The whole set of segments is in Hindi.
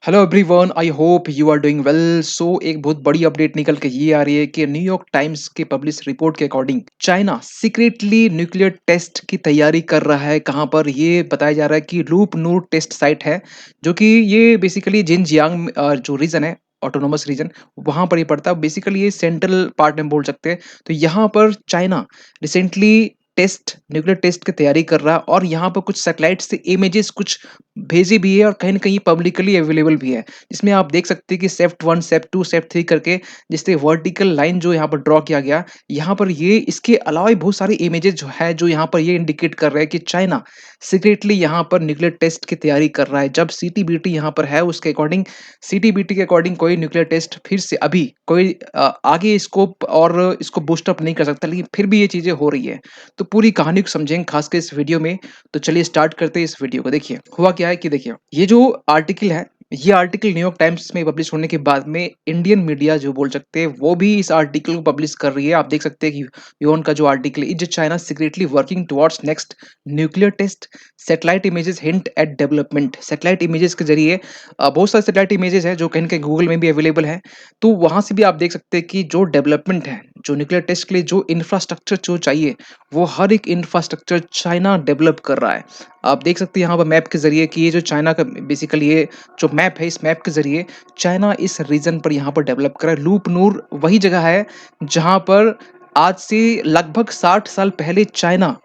Hello everyone, I hope you are doing well. So एक बहुत बड़ी अपडेट निकल के ये आ रही है कि न्यूयॉर्क टाइम्स के पब्लिश रिपोर्ट के according China secretly nuclear test की तैयारी कर रहा है। कहाँ पर ये बताया जा रहा है कि लूप नूर टेस्ट साइट है, जो कि ये बेसिकली जिनजियांग जो रीजन है, ऑटोनोमस रीजन, वहां पर ही पड़ता है। बेसिकली ये सेंट्रल पार्ट में बोल सकते हैं। तो यहाँ पर चाइना रिसेंटली न्यूक्लियर टेस्ट की तैयारी कर रहा है, और यहाँ पर कुछ सैटेलाइट से इमेजेस कुछ भेजी भी है, और कहीं न कहीं पब्लिकली अवेलेबल भी है। जिसमें आप देख सकते हैं कि सेफ्ट 1, सेफ्ट 2, सेफ्ट 3 करके जिससे वर्टिकल लाइन जो यहाँ पर ड्रॉ किया गया। यहाँ पर ये इसके अलावा भी बहुत सारी इमेजेस जो है, जो यहाँ पर ये इंडिकेट कर रहे हैं कि चाइना सीक्रेटली यहाँ पर न्यूक्लियर टेस्ट की तैयारी कर रहा है। जब सीटीबीटी यहाँ पर है, उसके अकॉर्डिंग सीटीबीटी के अकॉर्डिंग कोई न्यूक्लियर टेस्ट फिर से अभी कोई आगे स्कोप और इसको बूस्ट अप नहीं कर सकता, लेकिन फिर भी ये चीज़ें हो रही है। तो पूरी कहानी को समझेंगे खासकर इस वीडियो में। तो चलिए स्टार्ट करते हैं इस वीडियो को। देखिए, हुआ क्या है कि देखिए, ये जो आर्टिकल है, ये आर्टिकल न्यूयॉर्क टाइम्स में पब्लिश होने के बाद में इंडियन मीडिया जो बोल सकते हैं, वो भी इस आर्टिकल को पब्लिश कर रही है। आप देख सकते हैं कि योन का जो आर्टिकल है, is China secretly working towards next nuclear test, satellite images hint at development. Satellite images के जरिए बहुत सारे सैटेलाइट इमेजेस हैं जो कहीं न कहीं गूगल में भी अवेलेबल है। तो वहाँ से भी आप देख सकते हैं कि जो डेवलपमेंट है, जो न्यूक्लियर टेस्ट के लिए जो इंफ्रास्ट्रक्चर जो चाहिए, वो हर एक इंफ्रास्ट्रक्चर चाइना डेवलप कर रहा है। आप देख सकते हैं यहाँ पर मैप के ज़रिए कि ये जो चाइना का बेसिकली ये जो मैप है, इस मैप के ज़रिए चाइना इस रीजन पर यहाँ पर डेवलप कर रहा है। लूप नूर वही जगह है जहाँ पर आज से लगभग 60 साल पहले चाइना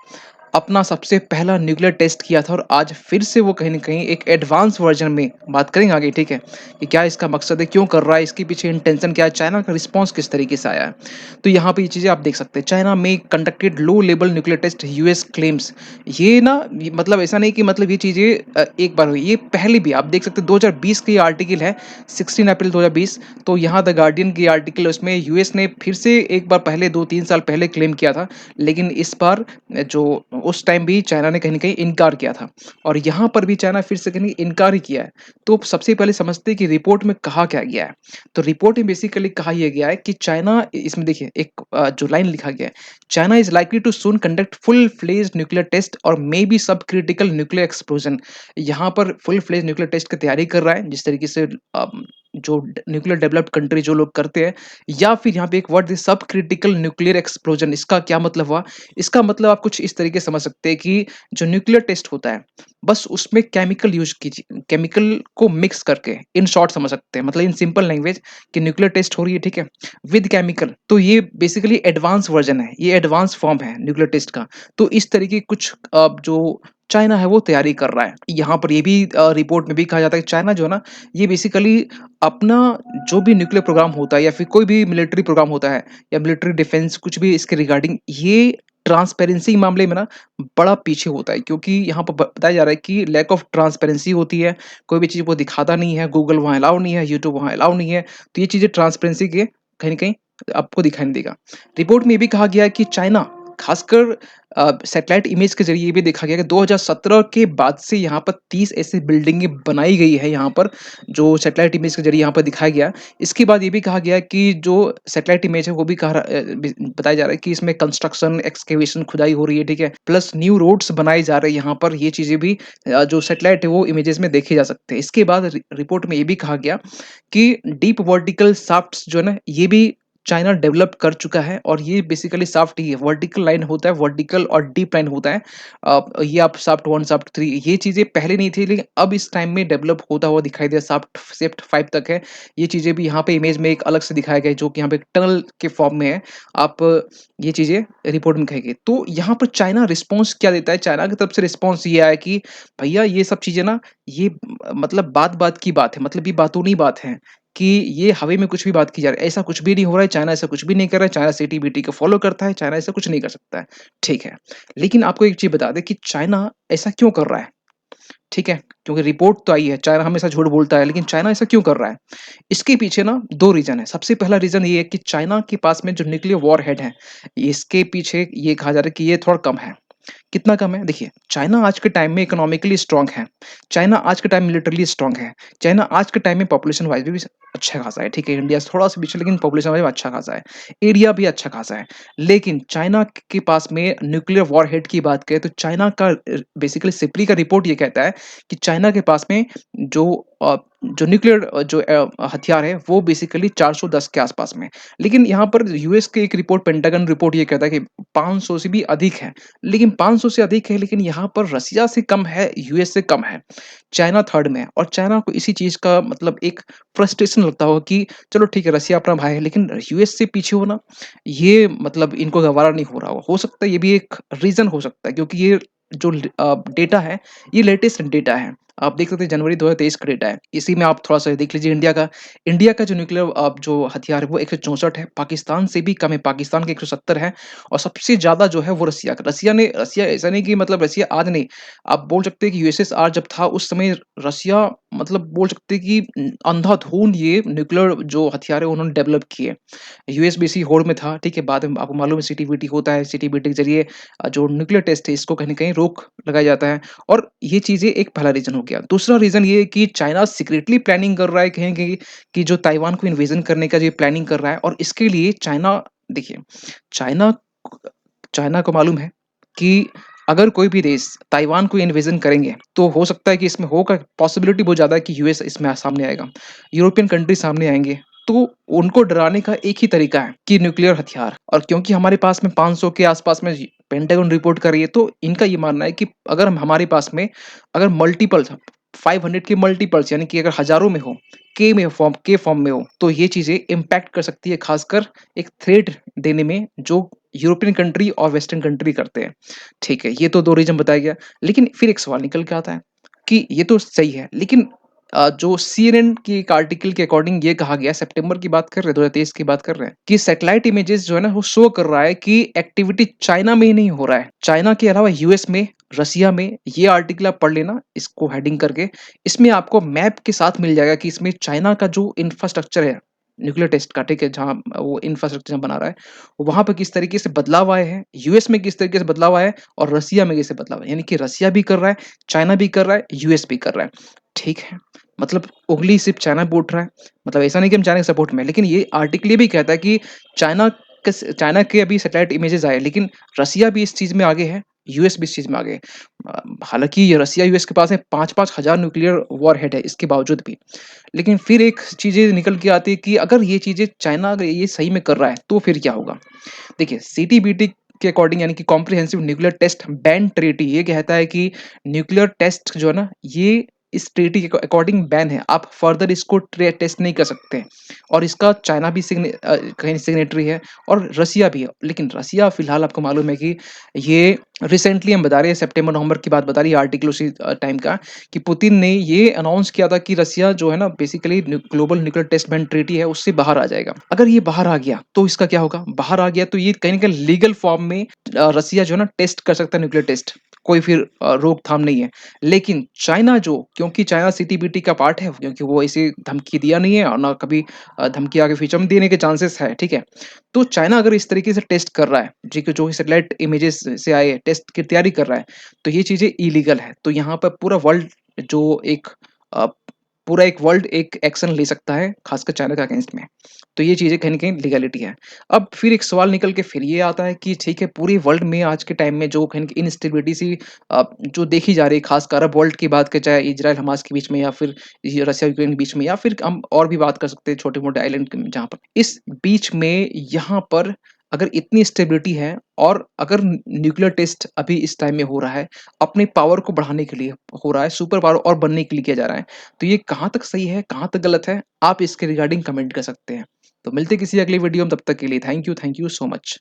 अपना सबसे पहला न्यूक्लियर टेस्ट किया था, और आज फिर से वो कहीं न कहीं एक एडवांस वर्ज़न में बात करेंगे आगे, ठीक है? कि क्या इसका मकसद है, क्यों कर रहा है, इसके पीछे इंटेंशन क्या है, चाइना का रिस्पॉन्स किस तरीके से आया है। तो यहाँ पे ये चीज़ें आप देख सकते हैं। चाइना में conducted low level nuclear test US claims. ये ना मतलब ऐसा नहीं कि मतलब ये चीज़ें एक बार हुई, ये पहले भी आप देख सकते हैं। 2020 का ये आर्टिकल है, 16 अप्रैल 2020। तो यहाँ द गार्डियन की आर्टिकल है, उसमें यूएस ने फिर से एक बार पहले 2-3 साल पहले क्लेम किया था। लेकिन इस बार जो उस टाइम भी चाइना ने कहीं न कहीं इनकार किया था, और यहाँ पर भी चाइना फिर से कहीं इनकार ही किया है। तो सबसे पहले समझते हैं कि रिपोर्ट में कहा क्या गया है। तो रिपोर्ट में बेसिकली कहा यह गया है कि चाइना, इसमें देखिए एक जो लाइन लिखा गया है, China is likely to soon conduct full fledge nuclear test और may be sub critical nuclear explosion. यहाँ पर फुल फ्लेज न्यूक्लियर टेस्ट की तैयारी कर रहा है, जिस तरीके से जो न्यूक्लियर डेवलप्ड कंट्री जो लोग करते हैं। या फिर यहाँ पे एक वर्ड सब क्रिटिकल न्यूक्लियर एक्सप्लोजन, इसका क्या मतलब हुआ? इसका मतलब आप कुछ इस तरीके से समझ सकते हैं कि जो न्यूक्लियर टेस्ट होता है, बस उसमें केमिकल यूज़ कीजिए, केमिकल को मिक्स करके, इन शॉर्ट समझ सकते हैं। मतलब इन सिंपल लैंग्वेज कि न्यूक्लियर टेस्ट हो रही है, ठीक है? With chemical. तो ये बेसिकली एडवांस वर्ज़न है, ये एडवांस फॉर्म है न्यूक्लियर टेस्ट का। तो इस तरीके कुछ जो चाइना है वो तैयारी कर रहा है। यहाँ पर ये भी रिपोर्ट में भी कहा जाता है कि चाइना जो है ना, ये बेसिकली अपना जो भी न्यूक्लियर प्रोग्राम होता है, या फिर कोई भी मिलिट्री प्रोग्राम होता है, या मिलिट्री डिफेंस कुछ भी इसके रिगार्डिंग, ये ट्रांसपेरेंसी मामले में ना बड़ा पीछे होता है। क्योंकि यहाँ पर बताया जा रहा है कि लैक ऑफ ट्रांसपेरेंसी होती है, कोई भी चीज़ वो दिखाता नहीं है, गूगल वहाँ अलाउ नहीं है, यूट्यूब वहाँ अलाउ नहीं है। तो ये चीज़ें ट्रांसपेरेंसी के कहीं न कहीं आपको दिखाई नहीं देगा। रिपोर्ट में ये भी कहा गया है कि चाइना खासकर सैटेलाइट इमेज के ज़रिए ये भी देखा गया कि 2017 के बाद से यहाँ पर 30 ऐसी बिल्डिंगें बनाई गई है यहाँ पर, जो सैटेलाइट इमेज के ज़रिए यहाँ पर दिखाया गया। इसके बाद ये भी कहा गया कि जो सैटेलाइट इमेज है, वो भी बताया जा रहा है कि इसमें कंस्ट्रक्शन, एक्सकेवेशन, खुदाई हो रही है, ठीक है? प्लस न्यू रोड्स बनाए जा रहे हैं यहाँ पर। ये चीज़ें भी जो सैटेलाइट है वो इमेजेस में देखे जा सकते हैं। इसके बाद रिपोर्ट में ये भी कहा गया कि डीप वर्टिकल शाफ्ट्स जो है ना, ये भी चाइना डेवलप कर चुका है, और ये बेसिकली शाफ्ट ही है। वर्टिकल लाइन होता है, वर्टिकल और डीप लाइन होता है। ये आप शाफ्ट 1, शाफ्ट 3, ये चीज़ें पहले नहीं थी, लेकिन अब इस टाइम में डेवलप होता हुआ दिखाई दिया। शाफ्ट शाफ्ट 5 तक है। ये चीज़ें भी यहाँ पे इमेज में एक अलग से दिखाया गया है, जो कि यहाँ पे एक टनल के फॉर्म में है। आप ये चीज़ें रिपोर्ट में कही गई। तो यहाँ पर चाइना रिस्पॉन्स क्या देता है? चाइना की तरफ से रिस्पॉन्स ये आया कि भैया ये सब चीज़ें ना, ये मतलब बात-बात की बात है, मतलब ये बातूनी बात है कि ये हवा में कुछ भी बात की जा रही है। ऐसा कुछ भी नहीं हो रहा है, चाइना ऐसा कुछ भी नहीं कर रहा है, चाइना सीटीबीटी को फ़ॉलो करता है, चाइना ऐसा कुछ नहीं कर सकता है, ठीक है। लेकिन आपको एक चीज़ बता दें कि चाइना ऐसा क्यों कर रहा है? ठीक है? क्योंकि रिपोर्ट तो आई है, चाइना हमेशा झूठ बोलता है, लेकिन चाइना ऐसा क्यों कर रहा है? इसके पीछे ना 2 रीज़न है। सबसे पहला रीज़न ये है कि चाइना के पास में जो न्यूक्लियर वॉरहेड है, इसके पीछे ये कहा जा रहा है कि ये थोड़ा कम है। कितना कम है? देखिए, चाइना आज के टाइम में इकोनॉमिकली स्ट्रॉन्ग है। चाइना आज के टाइम मिलिटरीली स्ट्रॉन्ग है। चाइना आज के टाइम में पॉपुलेशन वाइज़ भी अच्छा खासा है, ठीक है? इंडिया से थोड़ा-सा पीछे, लेकिन पॉपुलेशन वाइज़ अच्छा खासा है। एरिया भी अच्छा खासा है। लेकिन चाइना के पास में न्यूक्लियर वॉरहेड की बात करें, तो चाइना का बेसिकली सिपरी का रिपोर्ट ये कहता है कि चाइना के पास में जो जो न्यूक्लियर जो हथियार है वो बेसिकली 410 के आसपास में है। लेकिन यहाँ पर यूएस की एक रिपोर्ट, पेंटागन रिपोर्ट ये कहता है कि 500 से भी अधिक है। लेकिन 500 से अधिक है, लेकिन यहाँ पर रसिया से कम है, यूएस से कम है। चाइना 3rd में है और चाइना को इसी चीज़ का मतलब एक फ्रस्ट्रेशन लगता होगा कि चलो ठीक है, रसिया अपना भाई है, लेकिन यूएस से पीछे होना, ये मतलब इनको गवारा नहीं हो रहा होगा। हो सकता है ये भी एक रीज़न हो सकता है, क्योंकि ये जो डेटा है, ये लेटेस्ट डेटा है। आप देख सकते हैं जनवरी 2023 का डेटा है। इसी में आप थोड़ा-सा देख लीजिए इंडिया का। इंडिया का जो न्यूक्लियर जो हथियार है वो 164 है, पाकिस्तान से भी कम है, पाकिस्तान के 170 है और सबसे ज़्यादा जो है वो रसिया का। रसिया ऐसा नहीं कि मतलब रसिया आज नहीं, आप बोल सकते हैं कि यूएसएसआर जब था उस समय रसिया मतलब बोल सकते हैं कि अंधाधुंध ये न्यूक्लियर जो हथियार है उन्होंने डेवलप किए। यूएसबीसी होड़ में था, ठीक है? बाद में आपको मालूम है सीटीबीटी होता है, सीटीबीटी के ज़रिए जो न्यूक्लियर टेस्ट है इसको कहीं न कहीं रोक लगाया जाता है और ये चीज़ें एक पहला रीज़न हो गया। दूसरा रीज़न ये है कि चाइना सीक्रेटली प्लानिंग कर रहा है कहीं कहीं कि जो ताइवान को इन्वेज़न करने का जो प्लानिंग कर रहा है और इसके लिए चाइना देखिए, चाइना चाइना को मालूम है कि अगर कोई भी देश ताइवान को इन्वेज़न करेंगे, तो हो सकता है कि इसमें होगा पॉसिबिलिटी बहुत ज़्यादा है कि यूएस इसमें सामने आएगा। यूरोपियन कंट्री सामने आएँगे, तो उनको डराने का एक ही तरीका है कि न्यूक्लियर हथियार और क्योंकि हमारे पास में 500 के आस-पास में पेंटागन रिपोर्ट कर रही है, तो इनका ये मानना है कि अगर हमारे पास में अगर मल्टीपल्स 500 के मल्टीपल्स यानी कि अगर हज़ारों में हो, के फॉर्म में हो, तो ये चीज़ें इम्पैक्ट कर सकती है, ख़ासकर एक थ्रेट देने में जो यूरोपियन कंट्री और वेस्टर्न कंट्री करते हैं। ठीक है, ये तो 2 रीज़न बताया गया। लेकिन फिर एक सवाल निकल के आता है कि ये तो सही है, लेकिन जो सीएनएन की एक आर्टिकल के अकॉर्डिंग ये कहा गया, सितंबर की बात कर रहे हैं, 2023 की बात कर रहे हैं, कि सैटेलाइट इमेजेस जो है ना वो शो कर रहा है कि एक्टिविटी चाइना में ही नहीं हो रहा है। चाइना के अलावा यूएस में, रसिया में, ये आर्टिकल आप पढ़ लेना इसको हेडिंग करके। इसमें आपको मैप के साथ मिल जाएगा कि इसमें चाइना का जो इंफ्रास्ट्रक्चर है, न्यूक्लियर टेस्ट का, ठीक है? जहाँ वो इंफ्रास्ट्रक्चर बना रहा है, वहाँ पे किस तरीके से बदलाव आए हैं, यूएस में किस तरीके से बदलाव आया है और रसिया में कैसे बदलाव है। यानी कि रसिया भी कर रहा है, चाइना भी कर रहा है, यूएस भी कर रहा है। ठीक है, मतलब उँगली सिर्फ़ चाइना पे उठ रहा है। मतलब ऐसा नहीं कि हम चाइना के सपोर्ट में हैं, लेकिन ये आर्टिकल ये भी कहता है कि चाइना के अभी सैटेलाइट इमेजेस आए, लेकिन रसिया भी इस चीज़ में आगे है, यूएस भी इस चीज़ में आगे है। हालाँकि ये रसिया, यूएस के पास में 5-5 हज़ार न्यूक्लियर वॉरहेड है, इसके बावजूद भी। लेकिन फिर एक चीज़ें निकल के आती है कि अगर ये चीज़ें चाइना अगर ये सही में कर रहा है, तो फिर क्या होगा? देखिए, सीटीबीटी के अकॉर्डिंग यानी कि comprehensive nuclear test ban treaty ये कहता है कि न्यूक्लियर टेस्ट जो है ना, ये इस ट्रीटी के अकॉर्डिंग बैन है। आप फर्दर इसको टेस्ट नहीं कर सकते और इसका चाइना भी कहीं सिग्नेटरी है और रसिया भी है। लेकिन रसिया फिलहाल आपको मालूम है कि ये रिसेंटली हम बता रहे हैं, सितंबर-नवंबर की बात बता रही है आर्टिकल उसी टाइम का, कि पुतिन ने ये अनाउंस किया था कि रसिया जो है ना basically global nuclear test ban treaty है उससे बाहर आ जाएगा। अगर ये बाहर आ गया तो इसका क्या होगा? बाहर आ गया तो ये कहीं न कहीं लीगल फॉर्म में रसिया जो है ना टेस्ट कर सकता है न्यूक्लियर टेस्ट। कोई फिर रोक-थाम नहीं है। लेकिन चाइना जो, क्योंकि चाइना सीटीबीटी का पार्ट है, क्योंकि वो ऐसी धमकी दिया नहीं है और ना कभी धमकी आगे फ्यूचर में देने के चांसेस है, ठीक है? तो चाइना अगर इस तरीके से टेस्ट कर रहा है, जी, कि जो सैटेलाइट इमेजेस से आए टेस्ट की तैयारी कर रहा है, तो ये चीज़ें इलीगल है। तो यहाँ पर पूरा वर्ल्ड जो एक अ, पूरा एक वर्ल्ड एक एक्शन ले सकता है, खासकर चाइना के अगेंस्ट में। तो ये चीज़ें कहीं न कहीं लीगैलिटी है। अब फिर एक सवाल निकल के फिर ये आता है कि ठीक है, पूरे वर्ल्ड में आज के टाइम में जो कहीं न कहीं इनस्टेबिलिटी सी जो देखी जा रही है, खासकर अरब वर्ल्ड की बात करें, चाहे इज़राइल हमास के बीच में या फिर ये रसिया यूक्रेन के बीच में, या फिर हम और भी बात कर सकते हैं छोटे-मोटे आइलैंड क जहाँ पर। इस बीच में यहाँ पर अगर इतनी स्टेबिलिटी है और अगर न्यूक्लियर टेस्ट अभी इस टाइम में हो रहा है, अपने पावर को बढ़ाने के लिए हो रहा है, सुपर पावर और बनने के लिए किया जा रहा है। तो ये कहाँ तक सही है, कहाँ तक गलत है, आप इसके रिगार्डिंग कमेंट कर सकते हैं। तो मिलते हैं किसी अगली वीडियो में, तब तक के लिए थैंक यू सो मच।